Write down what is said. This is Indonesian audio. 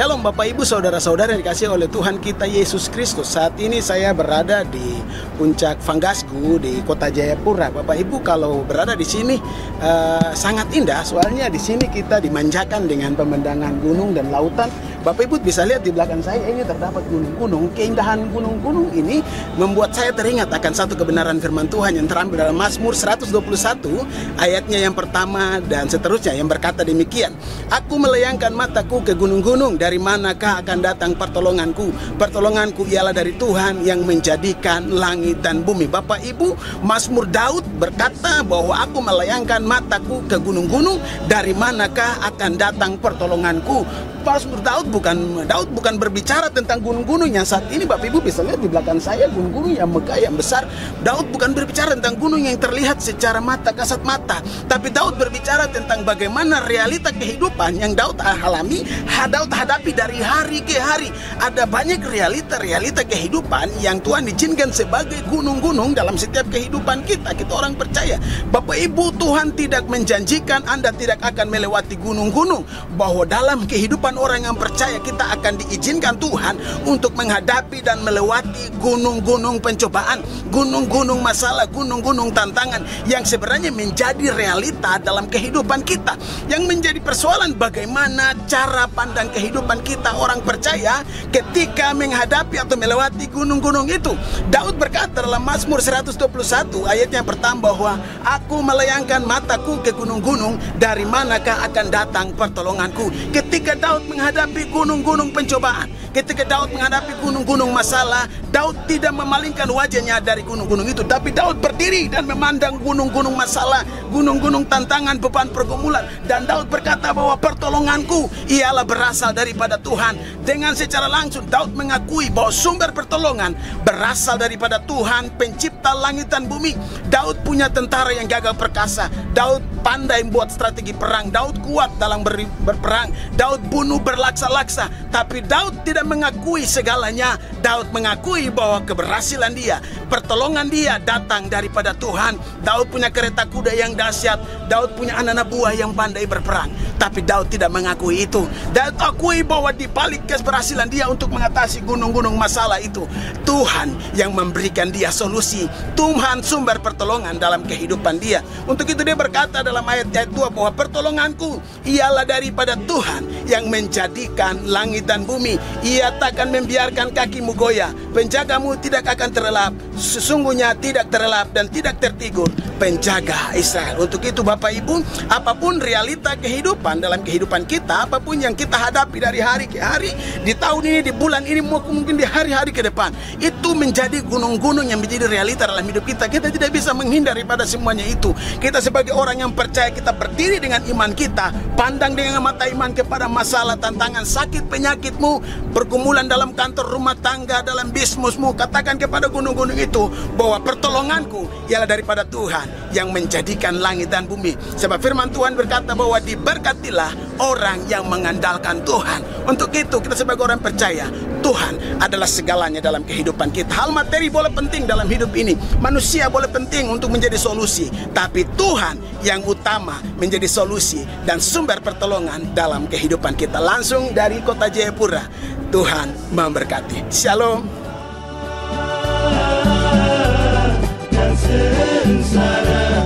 Shalom Bapak Ibu Saudara-saudara yang dikasihi oleh Tuhan kita Yesus Kristus. Saat ini saya berada di puncak Fanggasgu di Kota Jayapura. Bapak Ibu kalau berada di sini sangat indah, soalnya di sini kita dimanjakan dengan pemandangan gunung dan lautan. Bapak Ibu bisa lihat di belakang saya ini terdapat gunung-gunung. Keindahan gunung-gunung ini membuat saya teringat akan satu kebenaran firman Tuhan yang terambil dalam Mazmur 121 ayatnya yang pertama dan seterusnya, yang berkata demikian: Aku melayangkan mataku ke gunung-gunung, dari manakah akan datang pertolonganku? Pertolonganku ialah dari Tuhan yang menjadikan langit dan bumi. Bapak Ibu, Mazmur Daud berkata bahwa aku melayangkan mataku ke gunung-gunung, dari manakah akan datang pertolonganku? Mazmur Daud bukan berbicara tentang gunung-gunung yang saat ini Bapak Ibu bisa lihat di belakang saya, gunung-gunung yang megah, yang besar. Daud bukan berbicara tentang gunung yang terlihat secara mata, kasat mata, tapi Daud berbicara tentang bagaimana realita kehidupan yang Daud alami, Daud hadapi dari hari ke hari. Ada banyak realita kehidupan yang Tuhan izinkan sebagai gunung-gunung dalam setiap kehidupan kita orang percaya. Bapak Ibu, Tuhan tidak menjanjikan Anda tidak akan melewati gunung-gunung, bahwa dalam kehidupan orang yang percaya kita akan diizinkan Tuhan untuk menghadapi dan melewati gunung-gunung pencobaan, gunung-gunung masalah, gunung-gunung tantangan yang sebenarnya menjadi realita dalam kehidupan kita. Yang menjadi persoalan bagaimana cara pandang kehidupan kita orang percaya ketika menghadapi atau melewati gunung-gunung itu. Daud berkata dalam Mazmur 121 ayatnya yang pertama bahwa aku melayangkan mataku ke gunung-gunung, dari manakah akan datang pertolonganku. Ketika Daud menghadapi gunung-gunung pencobaan, ketika Daud menghadapi gunung-gunung masalah, Daud tidak memalingkan wajahnya dari gunung-gunung itu, tapi Daud berdiri dan memandang gunung-gunung masalah, gunung-gunung tantangan, beban pergumulan. Dan Daud berkata bahwa pertolonganku ialah berasal daripada Tuhan. Dengan secara langsung Daud mengakui bahwa sumber pertolongan berasal daripada Tuhan, pencipta langit dan bumi. Daud punya tentara yang gagah perkasa, Daud pandai membuat strategi perang, Daud kuat dalam berperang, Daud bunuh berlaksa-laksa. Tapi Daud tidak mengakui segalanya. Daud mengakui bahwa keberhasilan dia, pertolongan dia datang daripada Tuhan. Daud punya kereta kuda yang dahsyat, Daud punya anak-anak buah yang pandai berperang. Tapi Daud tidak mengakui itu. Daud akui bahwa di balik keberhasilan dia untuk mengatasi gunung-gunung masalah itu, Tuhan yang memberikan dia solusi, Tuhan sumber pertolongan dalam kehidupan dia. Untuk itu dia berkata dalam ayat 2 bahwa pertolonganku ialah daripada Tuhan yang menjadikan langit dan bumi. Ia takkan membiarkan kakimu goyah, penjagamu tidak akan terlelap, sesungguhnya tidak terlelap dan tidak tertidur penjaga Israel. Untuk itu Bapak Ibu, apapun realita kehidupan dalam kehidupan kita, apapun yang kita hadapi dari hari ke hari, di tahun ini, di bulan ini, mungkin di hari-hari ke depan, itu menjadi gunung-gunung yang menjadi realita dalam hidup kita. Kita tidak bisa menghindar daripada semuanya itu. Kita sebagai orang yang percaya, kita berdiri dengan iman kita, pandang dengan mata iman kepada masalah, tantangan, sakit, penyakitmu, pergumulan dalam kantor, rumah tangga, dalam bisnismu. Katakan kepada gunung-gunung itu bahwa pertolonganku ialah daripada Tuhan yang menjadikan langit dan bumi. Sebab firman Tuhan berkata bahwa diberkatilah orang yang mengandalkan Tuhan. Untuk itu kita sebagai orang percaya, Tuhan adalah segalanya dalam kehidupan kita. Hal materi boleh penting dalam hidup ini, manusia boleh penting untuk menjadi solusi, tapi Tuhan yang utama menjadi solusi dan sumber pertolongan dalam kehidupan kita. Langsung dari Kota Jayapura, Tuhan memberkati. Shalom. Dan sengsara